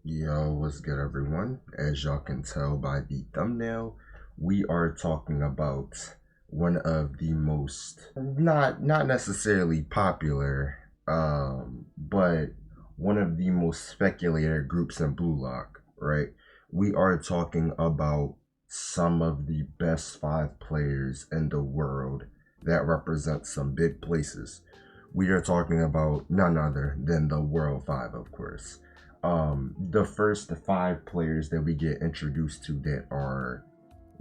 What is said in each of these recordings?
Yo, what's good, everyone? As y'all can tell by the thumbnail, we are talking about one of the most not necessarily popular, but one of the most speculated groups in Blue Lock, right? We are talking about some of the best five players in the world that represent some big places. We are talking about none other than the World Five, of course. The first five players that we get introduced to that are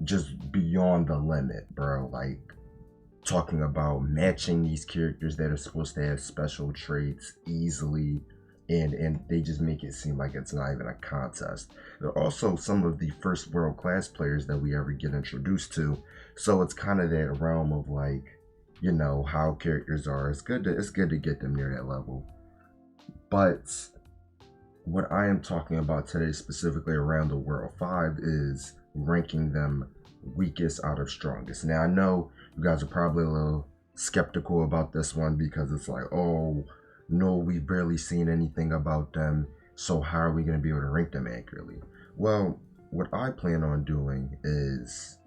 just beyond the limit, bro. Like talking about matching these characters that are supposed to have special traits easily, and they just make it seem like it's not even a contest. They're also some of the first world class players that we ever get introduced to, so it's kind of that realm of like, how characters are. It's good to get them near that level, but what I am talking about today, specifically around the World 5, is ranking them weakest out of strongest. Now, I know you guys are probably a little skeptical about this one because it's like, oh, no, we've barely seen anything about them, so how are we going to be able to rank them accurately? Well, what I plan on doing is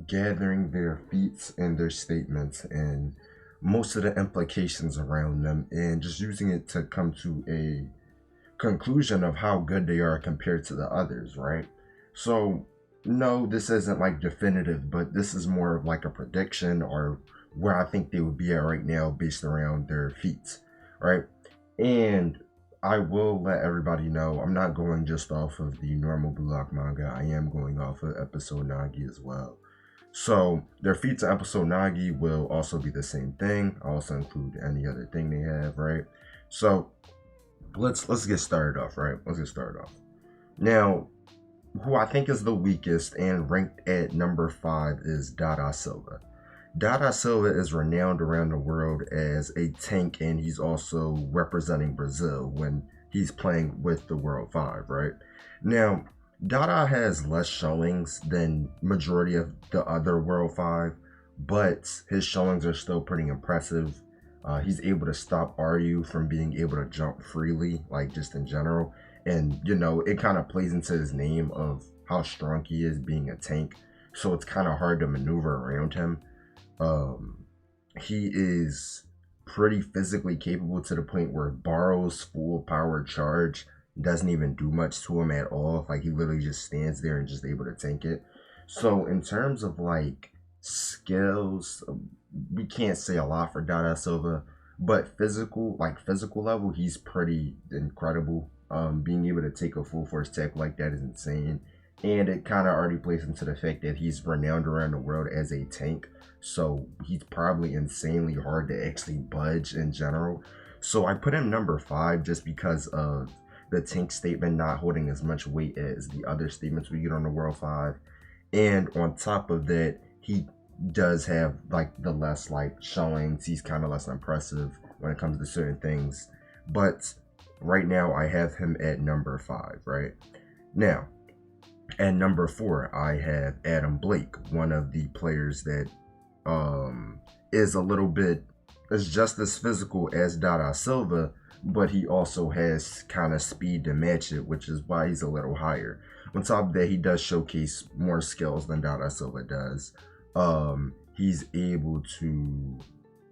gathering their feats and their statements and most of the implications around them and just using it to come to a conclusion of how good they are compared to the others, right? So, no, this isn't like definitive, but this is more of like a prediction or where I think they would be at right now based around their feats, right? And I will let everybody know I'm not going just off of the normal Blue Lock manga. I am going off of episode Nagi as well. So their feats in episode Nagi will also be the same thing. I also include any other thing they have, right? So let's get started off, right? Let's get started off. Now, who I think is the weakest and ranked at number 5 is Dada Silva. Dada Silva is renowned around the world as a tank, and he's also representing Brazil when he's playing with the World 5, right? Now, Dada has less showings than majority of the other World 5, but his showings are still pretty impressive. He's able to stop Ryu from being able to jump freely, like just in general. And, it kind of plays into his name of how strong he is being a tank. So it's kind of hard to maneuver around him. Um, he is pretty physically capable to the point where Barrow's full power charge doesn't even do much to him at all. Like he literally just stands there and just able to tank it. So in terms of like skills, we can't say a lot for Dada Silva, but physical level, he's pretty incredible. Being able to take a full force tech like that is insane. And it kind of already plays into the fact that he's renowned around the world as a tank. So he's probably insanely hard to actually budge in general. So I put him number 5 just because of the tank statement not holding as much weight as the other statements we get on the World 5. And on top of that, he does have like the less like showings. He's kind of less impressive when it comes to certain things. But right now I have him at number 5, right? Now, at number 4, I have Adam Blake, one of the players that is a little bit is just as physical as Dada Silva, but he also has kind of speed to match it, which is why he's a little higher. On top of that, he does showcase more skills than Dada Silva does. He's able to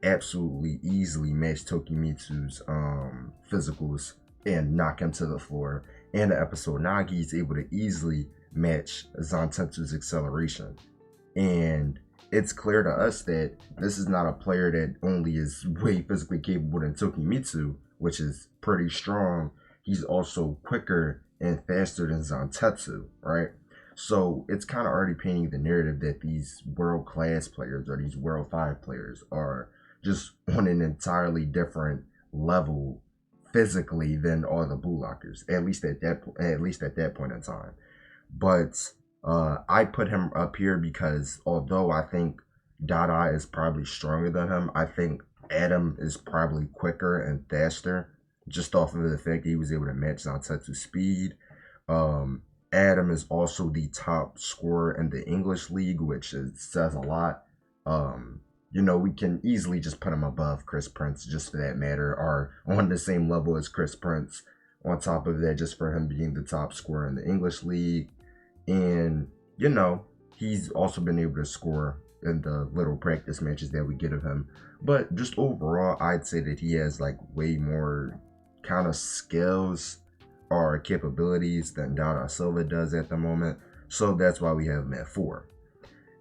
absolutely easily match Tokimitsu's physicals and knock him to the floor. And the episode Nagi is able to easily match Zantetsu's acceleration. And it's clear to us that this is not a player that only is way physically capable than Tokimitsu, which is pretty strong. He's also quicker and faster than Zantetsu, right? So it's kind of already painting the narrative that these world class players or these world 5 players are just on an entirely different level physically than all the Blue Lockers, at least at that point in time. But I put him up here because although I think Dada is probably stronger than him, I think Adam is probably quicker and faster just off of the fact that he was able to match Zantetsu's speed. Um, Adam is also the top scorer in the English league, which says a lot. We can easily just put him above Chris Prince just for that matter, or on the same level as Chris Prince On top of that, just for him being the top scorer in the English league. And, you know, he's also been able to score in the little practice matches that we get of him. But just overall, I'd say that he has like way more kind of skills or capabilities than Dada Silva does at the moment. So that's why we have him at 4.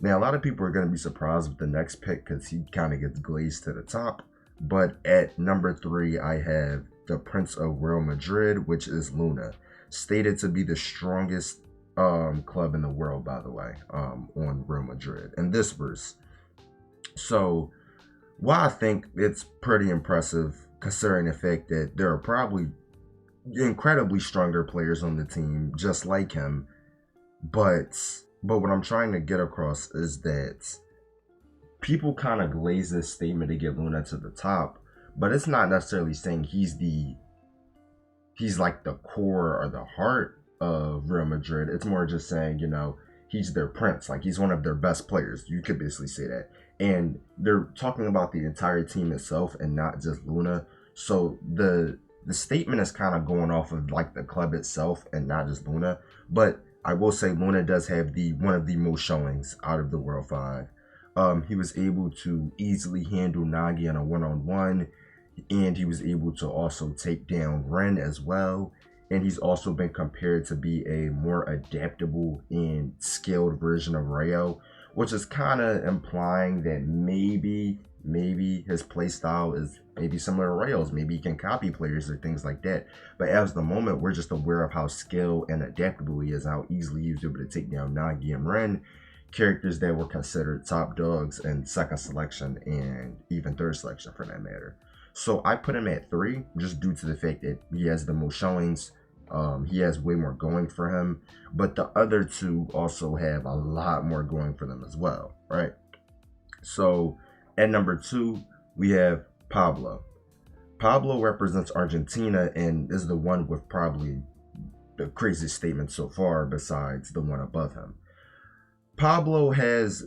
Now, a lot of people are going to be surprised with the next pick because he kind of gets glazed to the top. But at number 3, I have the Prince of Real Madrid, which is Luna, stated to be the strongest club in the world, by the way, on Real Madrid in this verse. So, while I think it's pretty impressive, considering the fact that there are probably incredibly stronger players on the team just like him, but what I'm trying to get across is that people kind of glaze this statement to get Luna to the top, but it's not necessarily saying he's like the core or the heart of Real Madrid. It's more just saying, you know, he's their prince, like he's one of their best players. You could basically say that. And they're talking about the entire team itself and not just Luna. So the statement is kind of going off of like the club itself and not just Luna. But I will say Luna does have one of the most showings out of the World 5. He was able to easily handle Nagi in a one-on-one, and he was able to also take down Ren as well. And he's also been compared to be a more adaptable and skilled version of Rayo, which is kind of implying that maybe his playstyle is maybe similar to Rayo's. Maybe he can copy players or things like that. But as the moment, we're just aware of how skilled and adaptable he is, how easily he was able to take down Nagi and Ren, characters that were considered top dogs in second selection and even third selection for that matter. So I put him at 3 just due to the fact that he has the most showings. He has way more going for him, but the other 2 also have a lot more going for them as well, right? So at number 2, we have Pablo. Pablo represents Argentina and is the one with probably the craziest statement so far besides the one above him. Pablo has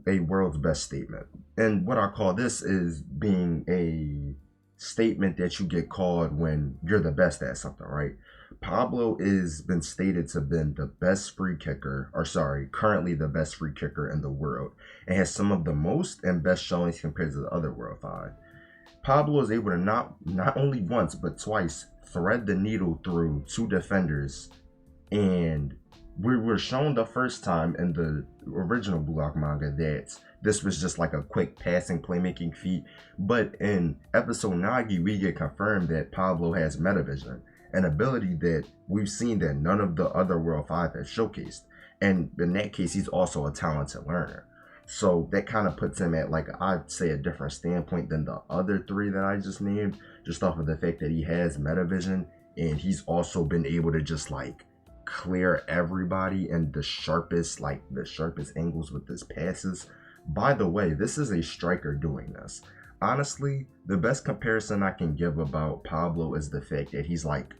a world's best statement. And what I call this is being a statement that you get called when you're the best at something, right? Pablo is been stated to have been the best free kicker, currently the best free kicker in the world, and has some of the most and best showings compared to the other World 5. Pablo is able to not only once but twice thread the needle through 2 defenders, and we were shown the first time in the original Block manga that this was just like a quick passing playmaking feat, but in episode Nagi we get confirmed that Pablo has metavision, an ability that we've seen that none of the other World 5 has showcased, and in that case he's also a talented learner. So that kind of puts him at, like, I'd say a different standpoint than the other 3 that I just named, just off of the fact that he has metavision and he's also been able to just like clear everybody in the sharpest angles with his passes. By the way, this is a striker doing this. Honestly, the best comparison I can give about Pablo is the fact that he's like,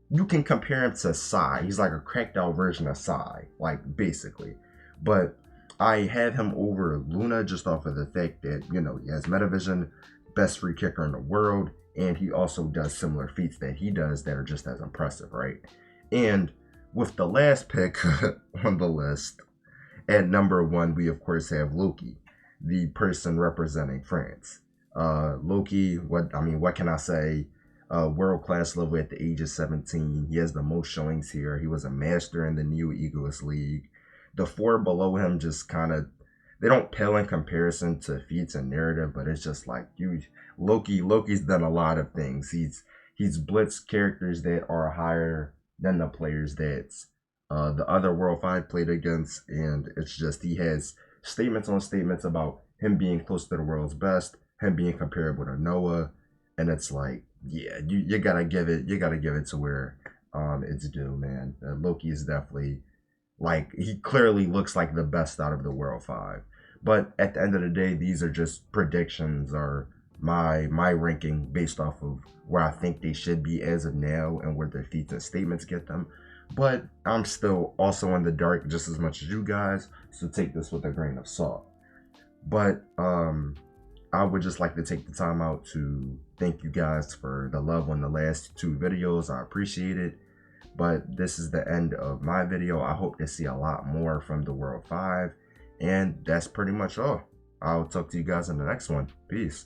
you can compare him to Sai. He's like a cracked out version of Sai, like basically. But I have him over Luna just off of the fact that, you know, he has metavision, best free kicker in the world, and he also does similar feats that he does that are just as impressive, right? And with the last pick on the list, at number 1, we of course have Loki, the person representing France. Loki, what can I say? World-class level at the age of 17. He has the most showings here. He was a master in the Neo Egoist League. The 4 below him just kind of, they don't pale in comparison to feats and narrative, but it's just like, Loki's done a lot of things. He's blitzed characters that are higher than the players that the other World 5 played against, and it's just, he has statements on statements about him being close to the world's best, him being comparable to Noah, and it's like, yeah, you gotta give it to where it's due, man. Loki is definitely, like, he clearly looks like the best out of the World 5. But at the end of the day, these are just predictions or my ranking based off of where I think they should be as of now and where their feats and statements get them. But I'm still also in the dark just as much as you guys, so take this with a grain of salt. But I would just like to take the time out to thank you guys for the love on the last 2 videos. I appreciate it. But this is the end of my video. I hope to see a lot more from the World 5. And that's pretty much all. I'll talk to you guys in the next one. Peace.